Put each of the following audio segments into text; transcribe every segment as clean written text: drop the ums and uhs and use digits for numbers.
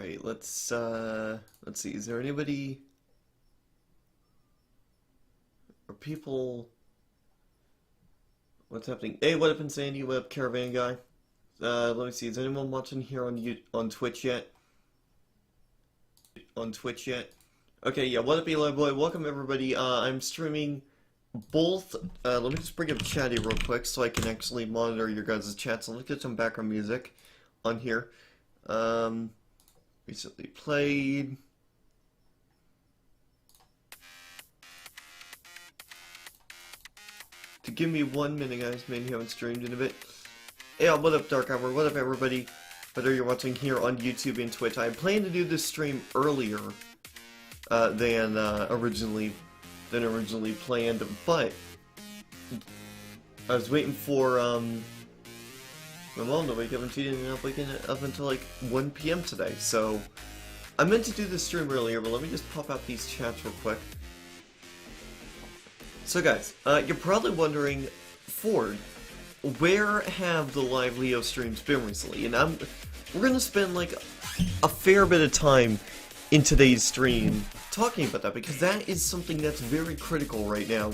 Alright, let's see, is there anybody or people what's happening? Hey, what up Insandy, what up Caravan Guy? Let me see, is anyone watching here on Twitch yet? On Twitch yet? Okay, yeah, what up Eli Boy, welcome everybody. I'm streaming both, let me just bring up Chatty real quick so I can actually monitor your guys' chats. Let's get some background music on here. Recently played. To give me 1 minute, guys. Maybe haven't streamed in a bit. Yeah, what up, Dark Hour? What up, everybody? Whether you're watching here on YouTube and Twitch, I plan to do this stream earlier than originally planned, but I was waiting for my mom to wake up, and she didn't end up waking up until like 1 p.m. today, so I meant to do this stream earlier, but let me just pop out these chats real quick. So guys, you're probably wondering, Ford, where have the live Leo streams been recently? And we're gonna spend like a fair bit of time in today's stream talking about that, because that is something that's very critical right now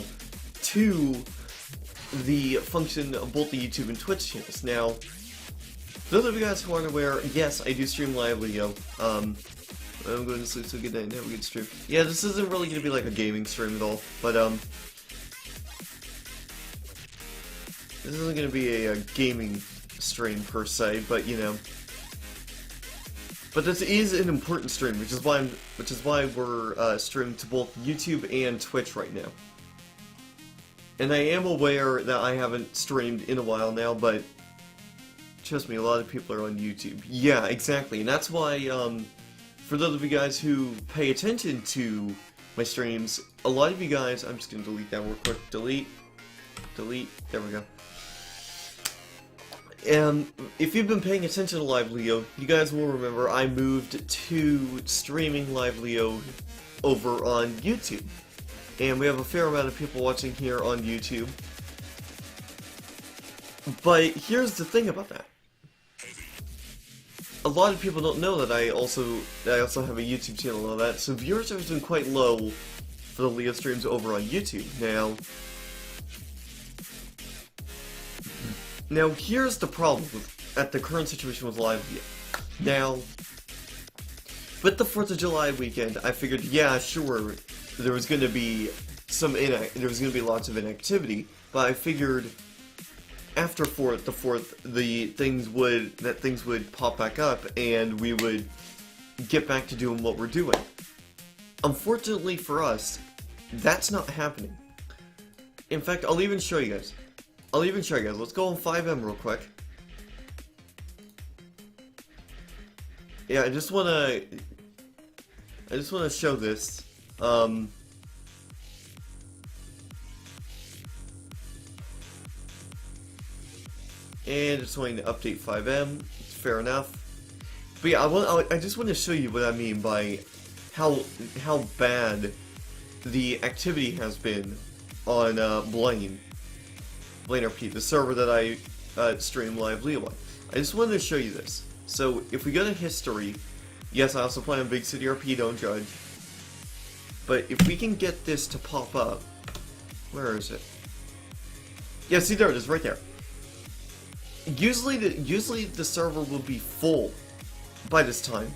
to the function of both the YouTube and Twitch channels. Now, for those of you guys who aren't aware, yes, I do stream live Leo. I'm going to sleep, so good night and have a good stream. Yeah, this isn't really going to be like a gaming stream at all, but this isn't going to be a gaming stream per se, but you know. But this is an important stream, which is why we're streaming to both YouTube and Twitch right now. And I am aware that I haven't streamed in a while now, but trust me, a lot of people are on YouTube. Yeah, exactly, and that's why, for those of you guys who pay attention to my streams, a lot of you guys, I'm just gonna delete that real quick, delete, there we go. And if you've been paying attention to Live Leo, you guys will remember I moved to streaming Live Leo over on YouTube. And we have a fair amount of people watching here on YouTube. But here's the thing about that. A lot of people don't know that I also have a YouTube channel and all that, so viewership has been quite low for the Leo streams over on YouTube. Now here's the problem at the current situation with Live Leo. Now, with the 4th of July weekend, I figured, yeah, sure, there was going to be lots of inactivity, but I figured after the 4th, things would pop back up and we would get back to doing what we're doing. Unfortunately for us, that's not happening. In fact, I'll even show you guys. Let's go on 5M real quick. Yeah, I just wanna show this. And just wanting to update 5M. It's fair enough. But yeah, I just want to show you what I mean by how bad the activity has been on Blaine RP, the server that I stream Live Leo on. I just wanted to show you this. So if we go to history, yes, I also play on Big City RP, don't judge. But if we can get this to pop up, where is it? Yeah, see, there it is, right there. Usually the server will be full by this time.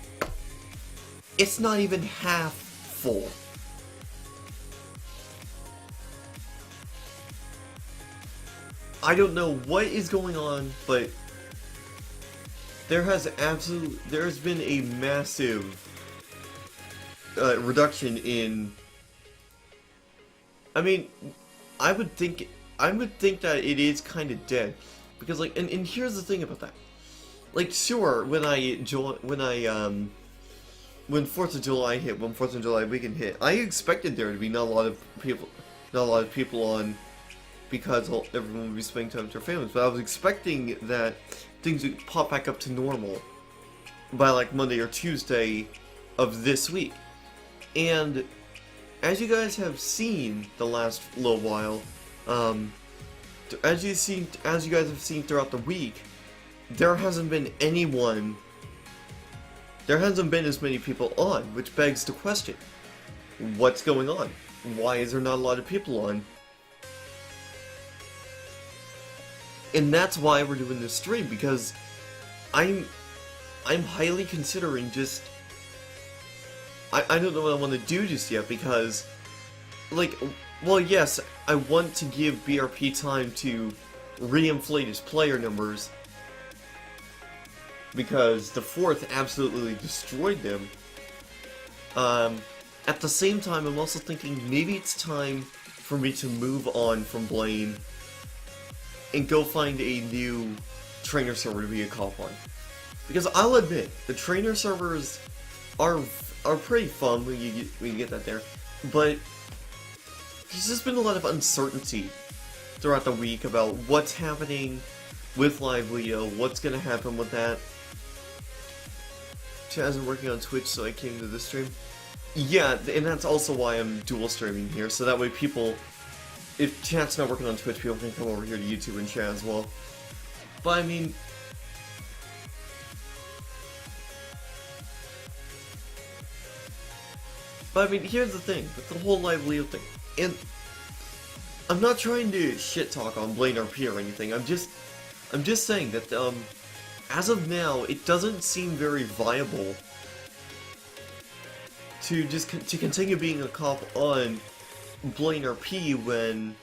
It's not even half full. I don't know what is going on, but there has been a massive reduction in. I mean, I would think that it is kind of dead. Because like, and here's the thing about that. Like, sure, when 4th of July hit, when 4th of July weekend hit, I expected there to be not a lot of people on, because everyone would be spending time with their families. But I was expecting that things would pop back up to normal by like Monday or Tuesday of this week. And as you guys have seen the last little while, as you guys have seen throughout the week, there hasn't been anyone there hasn't been as many people on, which begs the question, what's going on? Why is there not a lot of people on? And that's why we're doing this stream, because I'm highly considering just... I don't know what I want to do just yet, because, like, well, yes, I want to give BRP time to re-inflate his player numbers, because the 4th absolutely destroyed them. At the same time, I'm also thinking maybe it's time for me to move on from Blaine and go find a new trainer server to be a cop on. Because I'll admit, the trainer servers are pretty fun when you get that there, but there's just been a lot of uncertainty throughout the week about what's happening with Live Leo, what's gonna happen with that. Chaz is working on Twitch, so I came to this stream. Yeah, and that's also why I'm dual streaming here, so that way people, if chat's not working on Twitch, people can come over here to YouTube and chat as well. But I mean, here's the thing, with the whole Live Leo thing, and I'm not trying to shit talk on Blaine RP or anything, I'm just saying that, as of now, it doesn't seem very viable to just to continue being a cop on Blaine RP when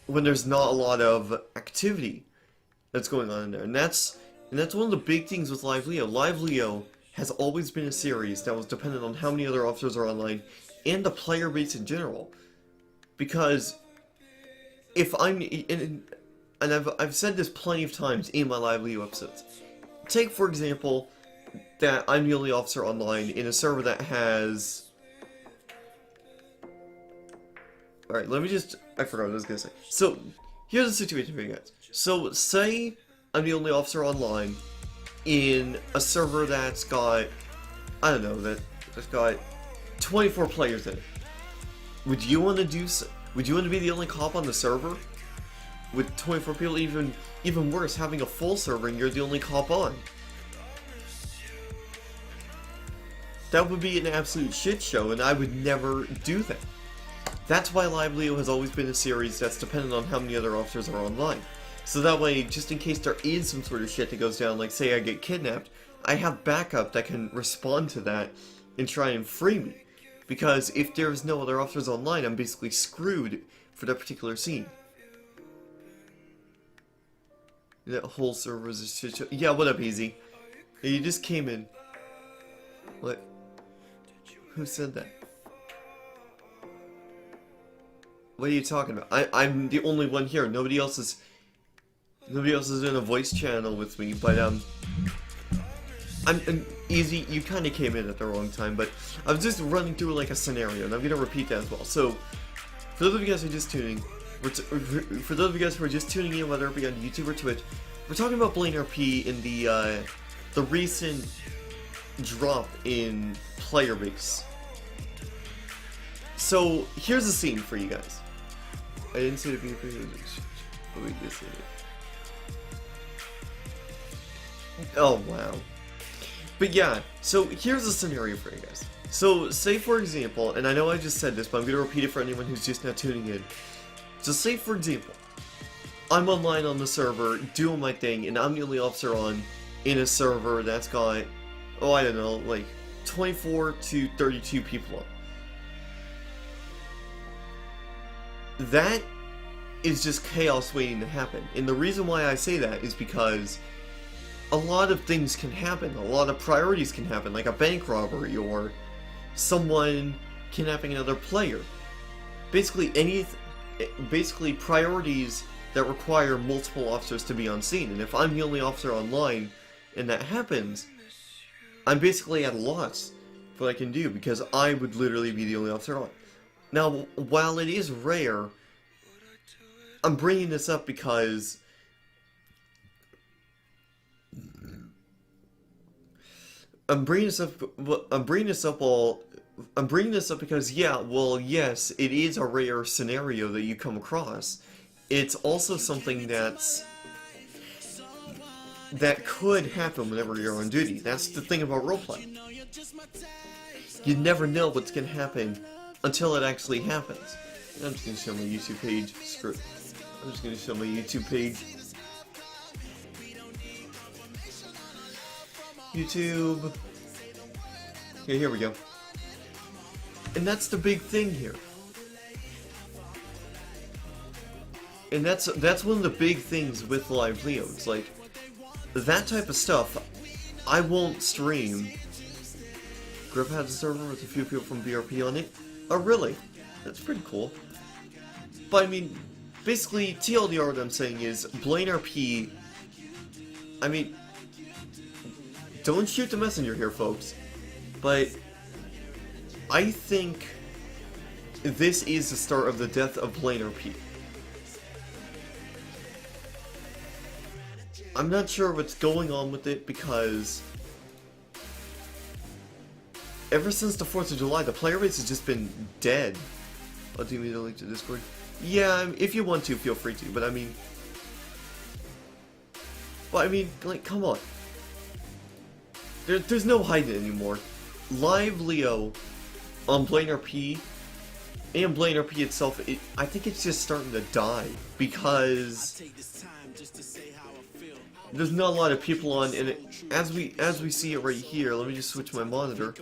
there's not a lot of activity that's going on in there, and that's one of the big things with Live Leo. Live Leo has always been a series that was dependent on how many other officers are online and the player base in general. Because if I'm and I've said this plenty of times in my Live Leo episodes. Take for example that I'm the only officer online in a server that has... Alright, let me just... I forgot what I was gonna say. So, here's the situation for you guys. So, say I'm the only officer online in a server that's got... I don't know, that's got 24 players in it. Would you want to do so? Would you want to be the only cop on the server? With 24 people, even worse, having a full server and you're the only cop on. That would be an absolute shit show, and I would never do that. That's why Live Leo has always been a series that's dependent on how many other officers are online. So that way, just in case there is some sort of shit that goes down, like say I get kidnapped, I have backup that can respond to that and try and free me. Because if there's no other officers online, I'm basically screwed for that particular scene. That whole server is a shit show. Yeah, what up, Easy? Hey, you just came in. What? Who said that? What are you talking about? I'm the only one here. Nobody else is in a voice channel with me, but I'm Easy, you kind of came in at the wrong time, but I was just running through like a scenario, and I'm gonna repeat that as well. So, for those of you guys who are just tuning, for those of you guys who are just tuning in, whether it be on YouTube or Twitch, we're talking about Blaine RP in the recent drop in player base. So here's the scene for you guys. I didn't say the BRP. Oh, wait, this is it. Oh wow. But yeah, so here's the scenario for you guys. So say for example, and I know I just said this, but I'm gonna repeat it for anyone who's just now tuning in. So say for example, I'm online on the server, doing my thing, and I'm the only officer on in a server that's got, oh I don't know, like 24 to 32 people on. That is just chaos waiting to happen. And the reason why I say that is because a lot of things can happen. A lot of priorities can happen, like a bank robbery or someone kidnapping another player. Basically priorities that require multiple officers to be on scene. And if I'm the only officer online and that happens, I'm basically at a loss for what I can do, because I would literally be the only officer on. Now, while it is rare, I'm bringing this up because because, yeah, well, yes, it is a rare scenario that you come across. It's also something that's that could happen whenever you're on duty. That's the thing about roleplay. You never know what's gonna happen until it actually happens. And I'm just gonna show my YouTube page. Screw it. I'm just gonna show my YouTube page. YouTube. Okay, here we go. And that's the big thing here. And that's one of the big things with Live Leo. It's like, that type of stuff, I won't stream. Grip has a server with a few people from BRP on it. Oh, really? That's pretty cool. But I mean, basically, TLDR, what I'm saying is, Blaine RP, I mean, don't shoot the messenger here, folks. But I think this is the start of the death of Blaine RP. I'm not sure what's going on with it because ever since the 4th of July, the player base has just been dead. Oh, do you need a link to Discord? Yeah, if you want to, feel free to, but I mean... Well, I mean, like, come on. There's no hiding anymore. Live Leo on Blaine RP and Blaine RP itself, I think it's just starting to die because there's not a lot of people on, and as we see it right here, let me just switch my monitor.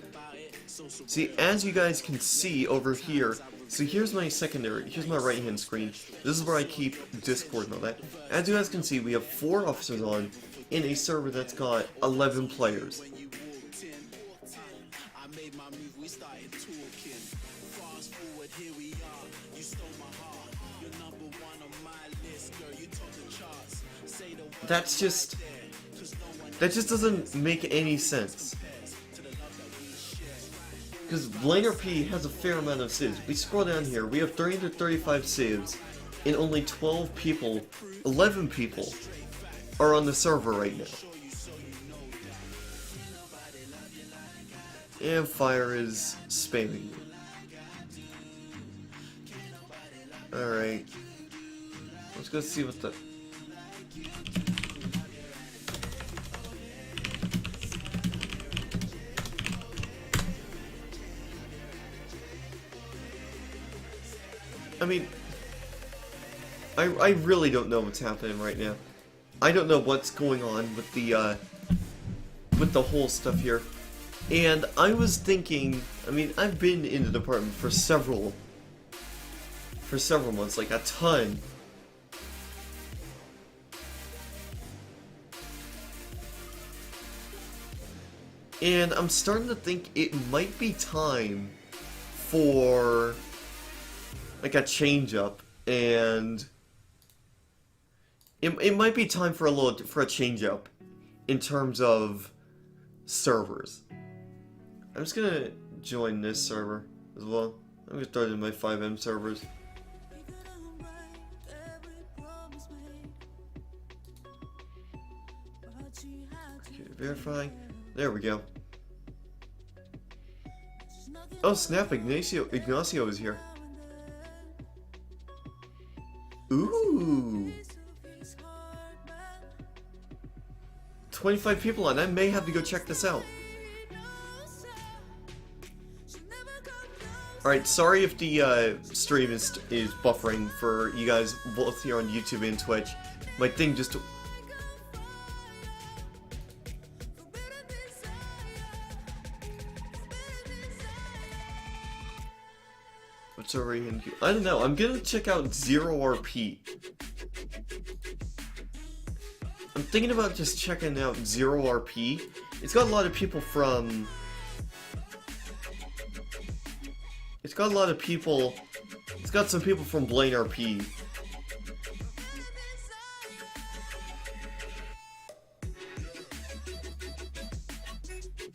See, as you guys can see over here, so here's my here's my right hand screen. This is where I keep Discord and all that. As you guys can see, we have 4 officers on in a server that's got 11 players. That just doesn't make any sense. Because Blaine RP has a fair amount of civs. We scroll down here, we have 335 civs, and only 12 people, 11 people, are on the server right now. And Fire is spamming. Alright. Let's go see what the... I mean, I really don't know what's happening right now. I don't know what's going on with the whole stuff here. And I was thinking, I mean, I've been in the department for several months, like a ton. And I'm starting to think it might be time for like a change up, and it might be time for a change up in terms of servers. I'm just gonna join this server as well. I'm gonna start in my 5M servers. Okay, verifying. There we go. Oh snap! Ignacio is here. Ooh! 25 people on. I may have to go check this out. Alright, sorry if the stream is buffering for you guys both here on YouTube and Twitch. My thing just... What's over here? I don't know. I'm gonna check out Zero RP. I'm thinking about just checking out Zero RP. It's got a lot of people from... It's got some people from Blaine RP.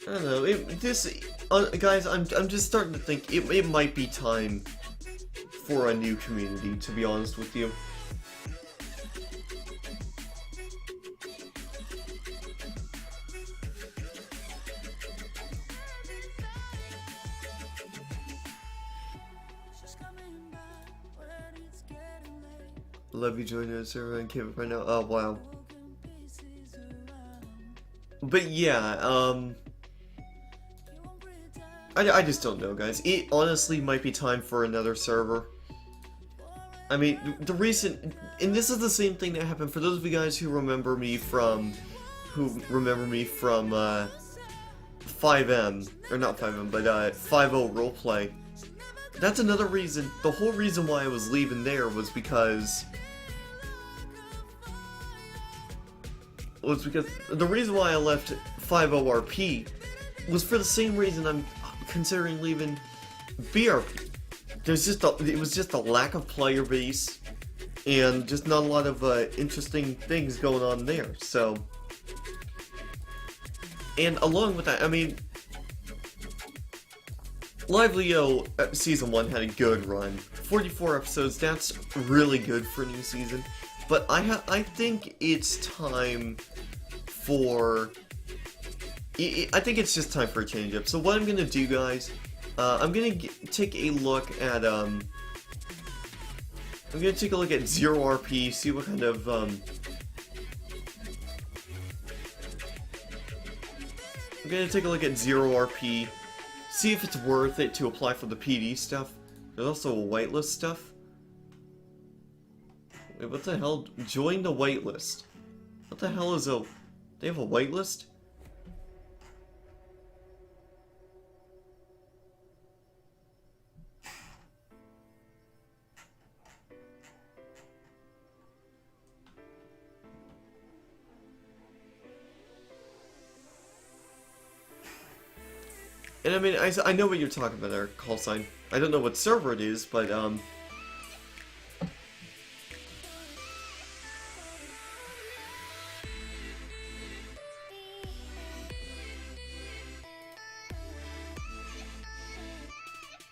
I don't know, guys, I'm just starting to think it might be time for a new community, to be honest with you. Love you joining the server and keep it right now. Oh wow. But yeah, I just don't know, guys. It honestly might be time for another server. I mean, the recent, and this is the same thing that happened for those of you guys who remember me from, 5M, or not 5M, but 5.0 roleplay. That's another reason, the whole reason why I was leaving there was because the reason why I left 5.0 RP was for the same reason I'm considering leaving BRP. It was just a lack of player base, and just not a lot of interesting things going on there. So, and along with that, I mean, Live Leo Season 1 had a good run. 44 episodes, that's really good for a new season. But I think it's time for... I think it's just time for a change up. So what I'm gonna do, guys, I'm gonna take a look at I'm gonna take a look at Zero RP, see what kind of I'm gonna take a look at Zero RP, see if it's worth it to apply for the PD stuff. There's also a whitelist stuff. Wait, what the hell? Join the whitelist. What the hell is they have a whitelist? And I mean, I know what you're talking about there, call sign. I don't know what server it is, but,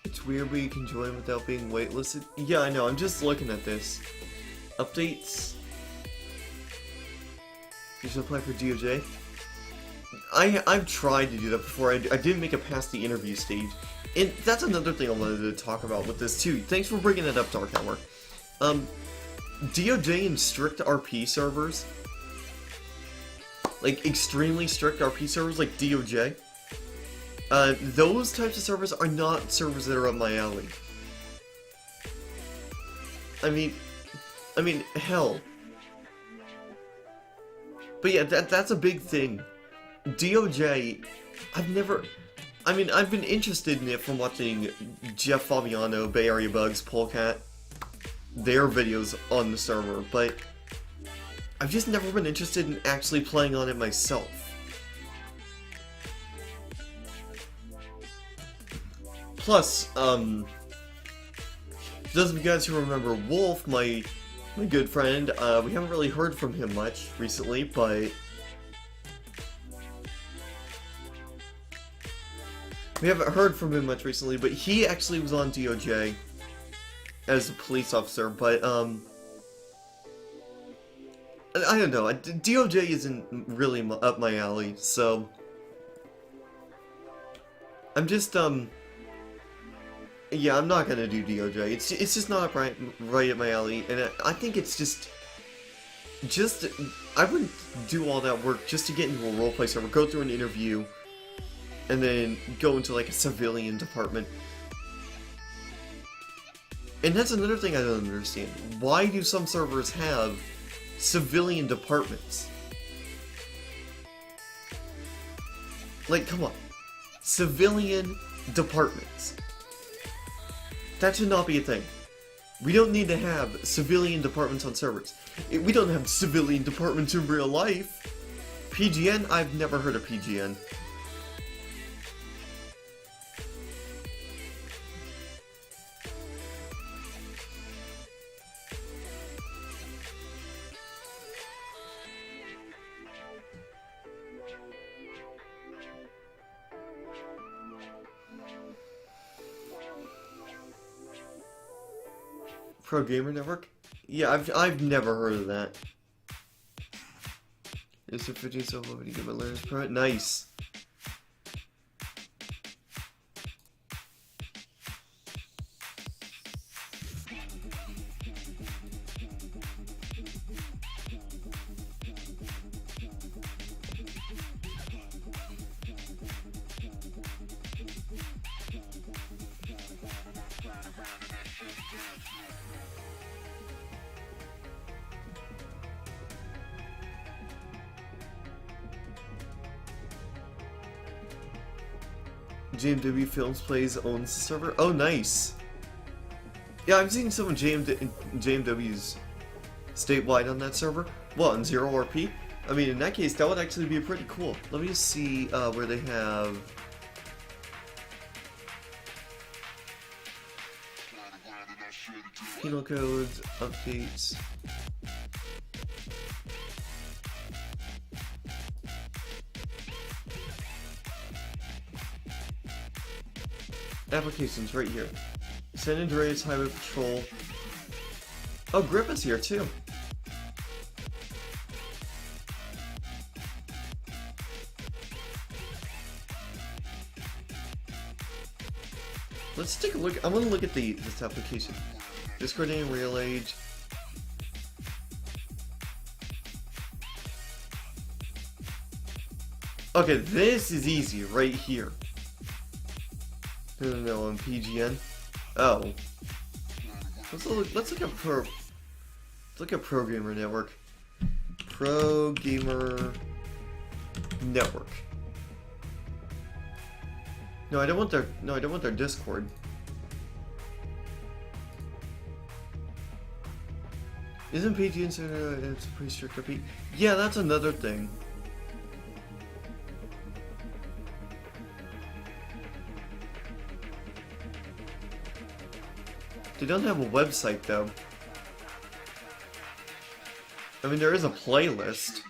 it's weird but you can join without being waitlisted. Yeah, I know, I'm just looking at this. Updates. You should apply for DOJ. I've tried to do that before. I didn't make it past the interview stage. And that's another thing I wanted to talk about with this too. Thanks for bringing that up, Dark Hour. DOJ and strict RP servers, like extremely strict RP servers like DOJ, those types of servers are not servers that are up my alley. I mean, hell. But yeah, that's a big thing. DOJ, I've been interested in it from watching Jeff Fabiano, Bay Area Bugs, Polecat, their videos on the server, but I've just never been interested in actually playing on it myself. Plus, those of you guys who remember Wolf, my good friend, we haven't really heard from him much recently, but he actually was on DOJ as a police officer, but, I don't know, DOJ isn't really up my alley, so I'm just, yeah, I'm not gonna do DOJ. It's just not up right at my alley, and I think it's just I wouldn't do all that work just to get into a roleplay server, go through an interview, and then go into like a civilian department. And that's another thing I don't understand. Why do some servers have civilian departments? Like, come on. Civilian departments. That should not be a thing. We don't need to have civilian departments on servers. We don't have civilian departments in real life. PGN? I've never heard of PGN. Pro Gamer Network? Yeah, I've never heard of that. Is it 15 so low when you get my learner's permit? Nice. JMW Films Plays owns the server. Oh, nice. Yeah, I've seen some of JMW's statewide on that server. What, on 0RP? I mean, in that case, that would actually be pretty cool. Let me just see where they have... penal codes, updates... applications right here. San Andreas Highway Patrol. Oh, Grip is here too. Let's take a look. I want to look at this application. Discord name, Real Age. Okay, this is easy right here. No, on PGN. Oh. Let's look at Pro Gamer Network. Pro Gamer Network. No, I don't want their Discord. Isn't PGN it's a pretty strict RP? Yeah, that's another thing. They don't have a website, though. I mean, there is a playlist.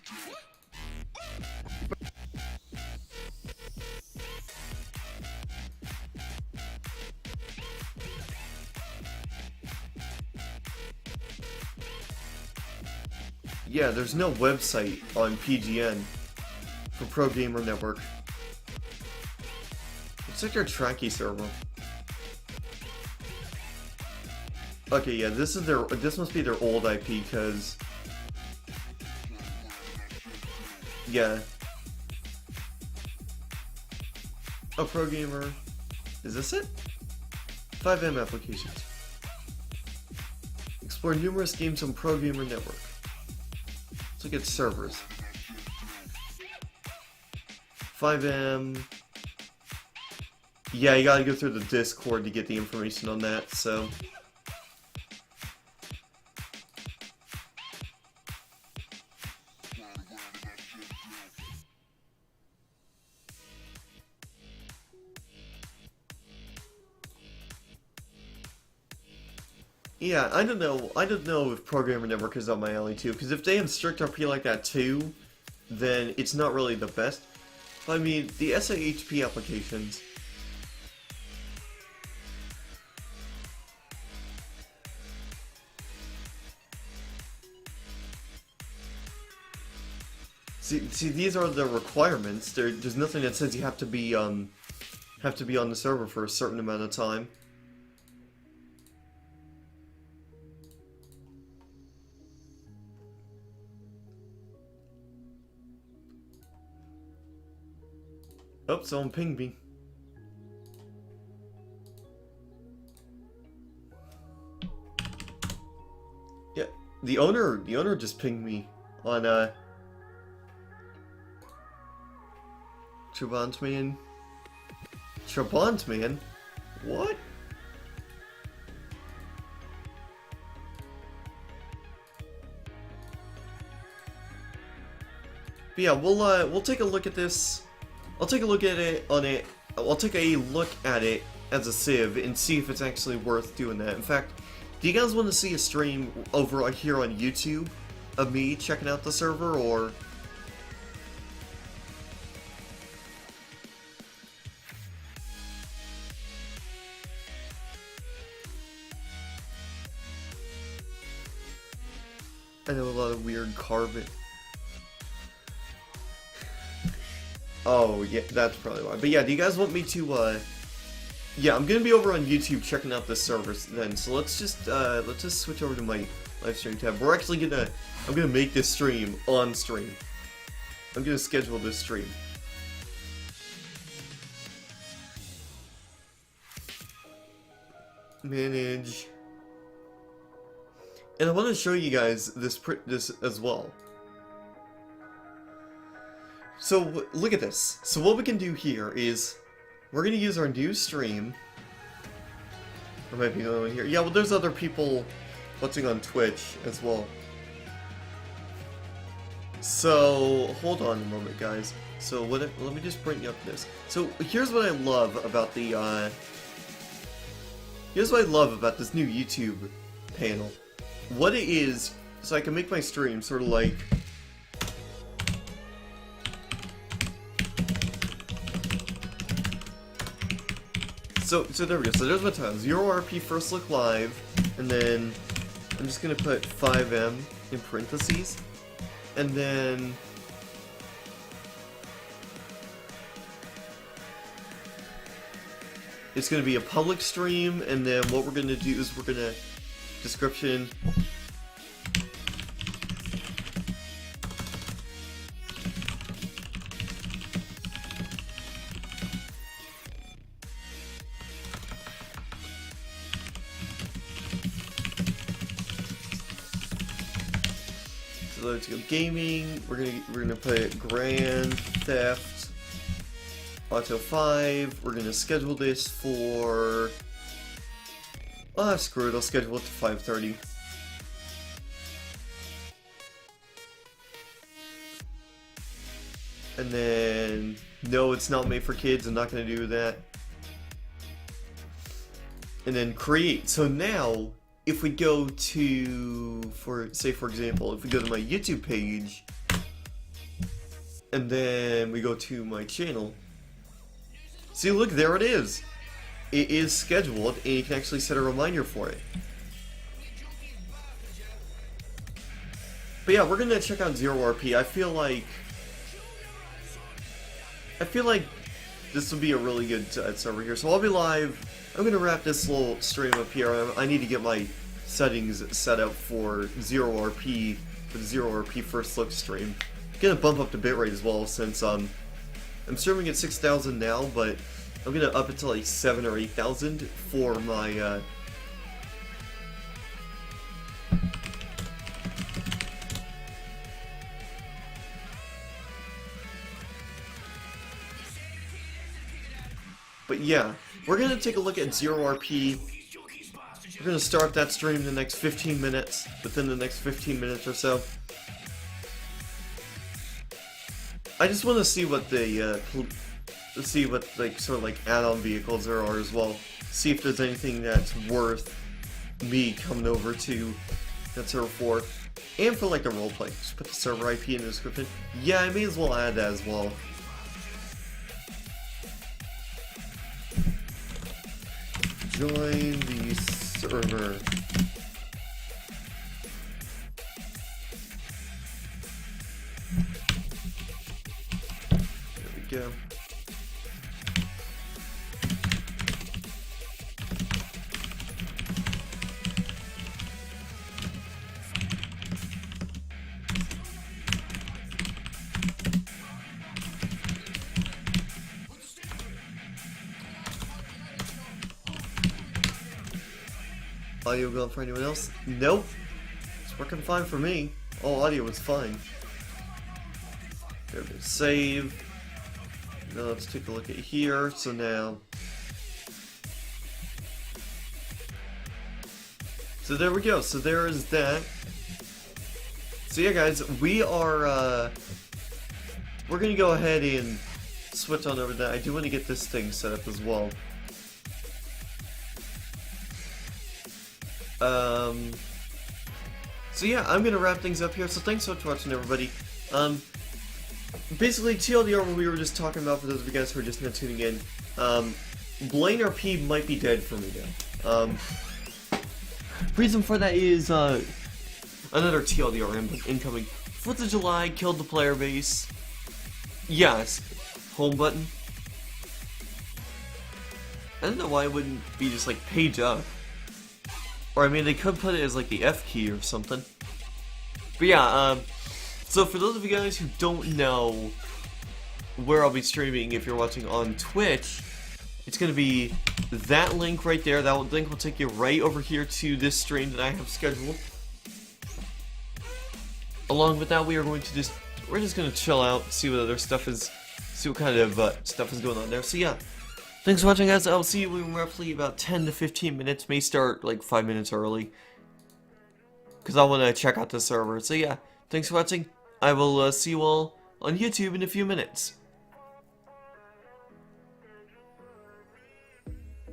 Yeah, there's no website on PGN for Pro Gamer Network. It's like their Tracky server. Okay, yeah, this must be their old IP, because... yeah. Oh, Pro Gamer... is this it? 5M applications. Explore numerous games on Pro Gamer Network. Let's look at servers. 5M... yeah, you gotta go through the Discord to get the information on that, so... yeah, I don't know if Pro Gamer Network is up my alley too, because if they have strict RP like that too, then it's not really the best. I mean, the SAHP applications... See, these are the requirements. There's nothing that says you have to be on the server for a certain amount of time. Oh, someone pinged me. Yeah, the owner just pinged me on Trabantman. Trabantman? What? But yeah, we'll take a look at this. I'll take a look at it I'll take a look at it as a Civ and see if it's actually worth doing that. In fact, do you guys want to see a stream over here on YouTube of me checking out the server, or... I know a lot of weird carving. Oh, yeah, that's probably why. But yeah, do you guys want me to, yeah, I'm gonna be over on YouTube checking out this server then, so let's just switch over to my live stream tab. I'm gonna make this stream on stream. I'm gonna schedule this stream. Manage. And I want to show you guys this as well. So, look at this. So what we can do here is, we're gonna use our new stream. There might be another one here. Yeah, well, there's other people watching on Twitch as well. So, hold on a moment, guys. So, let me just bring up this. So, here's what I love about the, here's what I love about this new YouTube panel. What it is, so I can make my stream sort of like... So there we go. So there's my time. 0RP First Look Live, and then I'm just gonna put 5M in parentheses, and then it's gonna be a public stream, and then what we're gonna do is we're gonna description. So let's go gaming. We're gonna put Grand Theft Auto 5. We're gonna schedule this for... screw it, I'll schedule it to 5:30. And then... No, it's not made for kids, I'm not gonna do that. And then create. So now, if we go to... for example, if we go to my YouTube page, and then we go to my channel, see, look, there it is. It is scheduled, and you can actually set a reminder for it. But yeah, we're gonna check out 0RP. I feel like this will be a really good server here. So I'll be live. I'm gonna wrap this little stream up here. I need to get my settings set up for 0RP, for the 0RP First Look stream. I'm gonna bump up the bitrate as well, since I'm streaming at 6,000 now, but I'm gonna up it to like 7,000 or 8,000 for my But yeah, we're gonna take a look at 0RP. We're gonna start that stream in the next 15 minutes, within the next 15 minutes or so. I just want to see what the like sort of like add-on vehicles there are as well. See if there's anything that's worth me coming over to that server for, and for like the roleplay. Just put the server IP in the description. Yeah, I may as well add that as well. Join the server. There we go. Audio going for anyone else? Nope. It's working fine for me. All audio is fine. There we go. Save. Now let's take a look at here. So now... So there we go. So there is that. So yeah, guys, we are, we're gonna go ahead and switch on over to that. I do want to get this thing set up as well. So yeah, I'm gonna wrap things up here. So thanks so much for watching, everybody. Basically, TLDR, what we were just talking about, for those of you guys who are just now tuning in, Blaine RP might be dead for me now. Reason for that is, another TLDR incoming. 4th of July killed the player base. Yes, home button. I don't know why it wouldn't be just like page up. Or, I mean, they could put it as, like, the F key or something. But yeah, so for those of you guys who don't know where I'll be streaming, if you're watching on Twitch, it's going to be that link right there. That link will take you right over here to this stream that I have scheduled. Along with that, we're just going to chill out, see what other stuff is, see what kind of stuff is going on there. So yeah, Thanks for watching, guys. I'll see you in roughly about 10 to 15 minutes. May start like 5 minutes early, because I want to check out the server. So yeah, thanks for watching. I will see you all on YouTube in a few minutes.